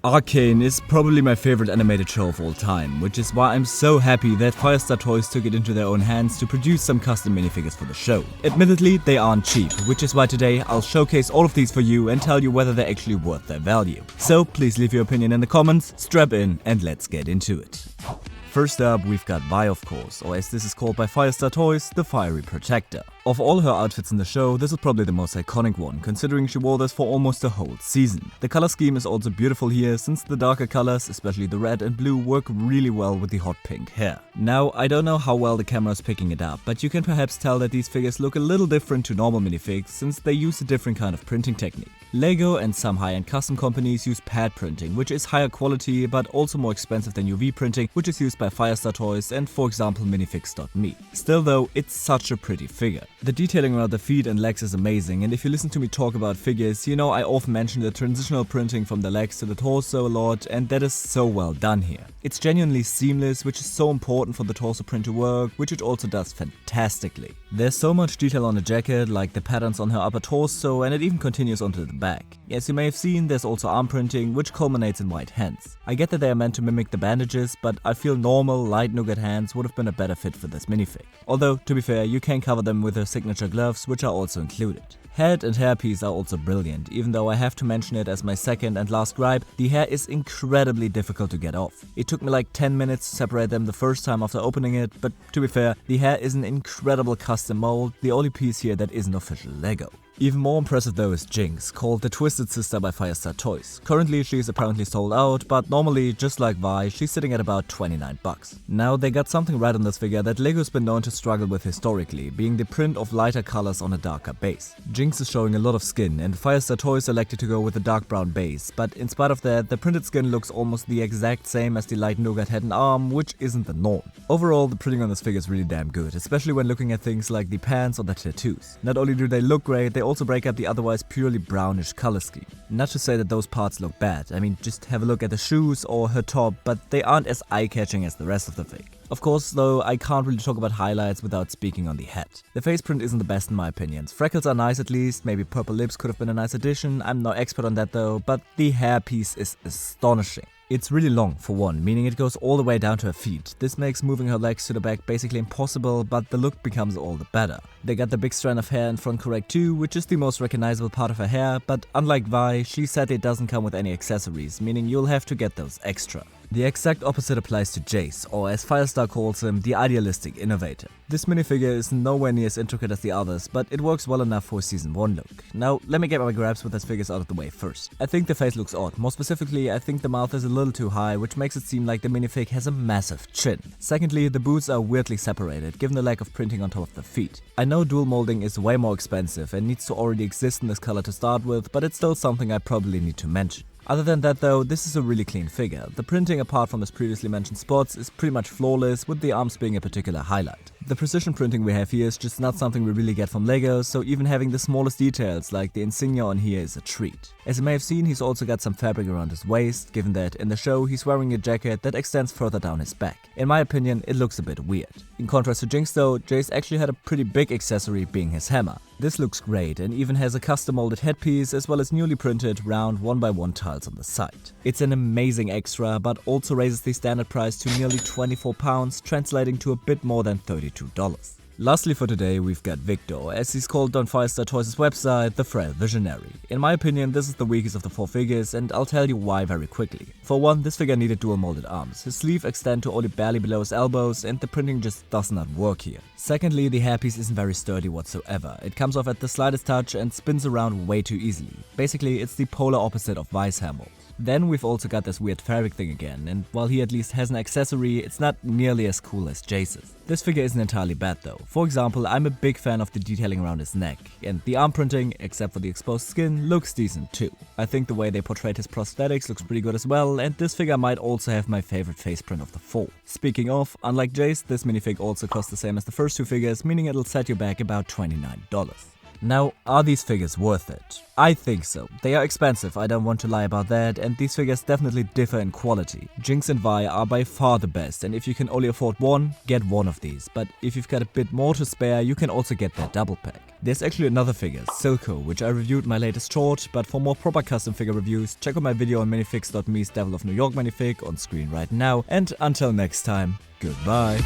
ARCANE is probably my favorite animated show of all time, which is why I'm so happy that Firestar Toys took it into their own hands to produce some custom minifigures for the show. Admittedly, they aren't cheap, which is why today I'll showcase all of these for you and tell you whether they're actually worth their value. So please leave your opinion in the comments, strap in, and let's get into it. First up, we've got Vi, of course, or as this is called by Firestar Toys, the Fiery Protector. Of all her outfits in the show, this is probably the most iconic one, considering she wore this for almost a whole season. The color scheme is also beautiful here, since the darker colors, especially the red and blue, work really well with the hot pink hair. Now, I don't know how well the camera is picking it up, but you can perhaps tell that these figures look a little different to normal minifigs, since they use a different kind of printing technique. Lego and some high-end custom companies use pad printing, which is higher quality but also more expensive than UV printing, which is used by Firestar Toys and, for example, minifigs.me. Still though, it's such a pretty figure. The detailing around the feet and legs is amazing, and if you listen to me talk about figures, you know I often mention the transitional printing from the legs to the torso a lot, and that is so well done here. It's genuinely seamless, which is so important for the torso print to work, which it also does fantastically. There's so much detail on the jacket, like the patterns on her upper torso, and it even continues onto the back. As you may have seen, there's also arm printing, which culminates in white hands. I get that they are meant to mimic the bandages, but I feel normal, light nougat hands would have been a better fit for this minifig. Although, to be fair, you can cover them with her signature gloves, which are also included. Head and hairpiece are also brilliant, even though I have to mention it as my second and last gripe, the hair is incredibly difficult to get off. It took me like 10 minutes to separate them the first time after opening it, but to be fair, the hair is an incredible custom mold, the only piece here that isn't official Lego. Even more impressive though is Jinx, called the Twisted Sister by Firestar Toys. Currently she is apparently sold out, but normally, just like Vi, she's sitting at about 29 bucks. Now they got something right on this figure that Lego's been known to struggle with historically, being the print of lighter colors on a darker base. Jinx is showing a lot of skin, and Firestar Toys elected to go with a dark brown base, but in spite of that, the printed skin looks almost the exact same as the light nougat head and arm, which isn't the norm. Overall, the printing on this figure is really damn good, especially when looking at things like the pants or the tattoos. Not only do they look great, they also break up the otherwise purely brownish color scheme. Not to say that those parts look bad, I mean just have a look at the shoes or her top, but they aren't as eye-catching as the rest of the fig. Of course though, I can't really talk about highlights without speaking on the head. The face print isn't the best in my opinion. Freckles are nice at least, maybe purple lips could have been a nice addition, I'm no expert on that though, but the hair piece is astonishing. It's really long for one, meaning it goes all the way down to her feet. This makes moving her legs to the back basically impossible, but the look becomes all the better. They got the big strand of hair in front correct too, which is the most recognizable part of her hair, but unlike Vi, she said it doesn't come with any accessories, meaning you'll have to get those extra. The exact opposite applies to Jayce, or as Firestar calls him, the Idealistic Innovator. This minifigure is nowhere near as intricate as the others, but it works well enough for a Season 1 look. Now, let me get my grabs with his figures out of the way first. I think the face looks odd. More specifically, I think the mouth is a little too high, which makes it seem like the minifig has a massive chin. Secondly, the boots are weirdly separated, given the lack of printing on top of the feet. I know dual molding is way more expensive and needs to already exist in this color to start with, but it's still something I probably need to mention. Other than that though, this is a really clean figure. The printing apart from his previously mentioned spots is pretty much flawless, with the arms being a particular highlight. The precision printing we have here is just not something we really get from Lego, so even having the smallest details like the insignia on here is a treat. As you may have seen, he's also got some fabric around his waist, given that in the show he's wearing a jacket that extends further down his back. In my opinion, it looks a bit weird. In contrast to Jinx though, Jayce actually had a pretty big accessory being his hammer. This looks great and even has a custom molded headpiece as well as newly printed round 1x1 tiles on the side. It's an amazing extra, but also raises the standard price to nearly £24, translating to a bit more than $32. Lastly for today, we've got Viktor, as he's called on Firestar Toys' website, the Frail Visionary. In my opinion, this is the weakest of the four figures, and I'll tell you why very quickly. For one, this figure needed dual molded arms. His sleeve extends to only barely below his elbows, and the printing just does not work here. Secondly, the hairpiece isn't very sturdy whatsoever. It comes off at the slightest touch and spins around way too easily. Basically, it's the polar opposite of Vi's hair mold. Then we've also got this weird fabric thing again, and while he at least has an accessory, it's not nearly as cool as Jayce's. This figure isn't entirely bad though. For example, I'm a big fan of the detailing around his neck, and the arm printing, except for the exposed skin, looks decent too. I think the way they portrayed his prosthetics looks pretty good as well, and this figure might also have my favorite face print of the four. Speaking of, unlike Jayce, this minifig also costs the same as the first two figures, meaning it'll set you back about $29. Now, are these figures worth it? I think so. They are expensive, I don't want to lie about that, and these figures definitely differ in quality. Jinx and Vi are by far the best, and if you can only afford one, get one of these. But if you've got a bit more to spare, you can also get their double pack. There's actually another figure, Silco, which I reviewed in my latest short, but for more proper custom figure reviews, check out my video on minifigs.me's Devil of New York minifig on screen right now, and until next time, goodbye.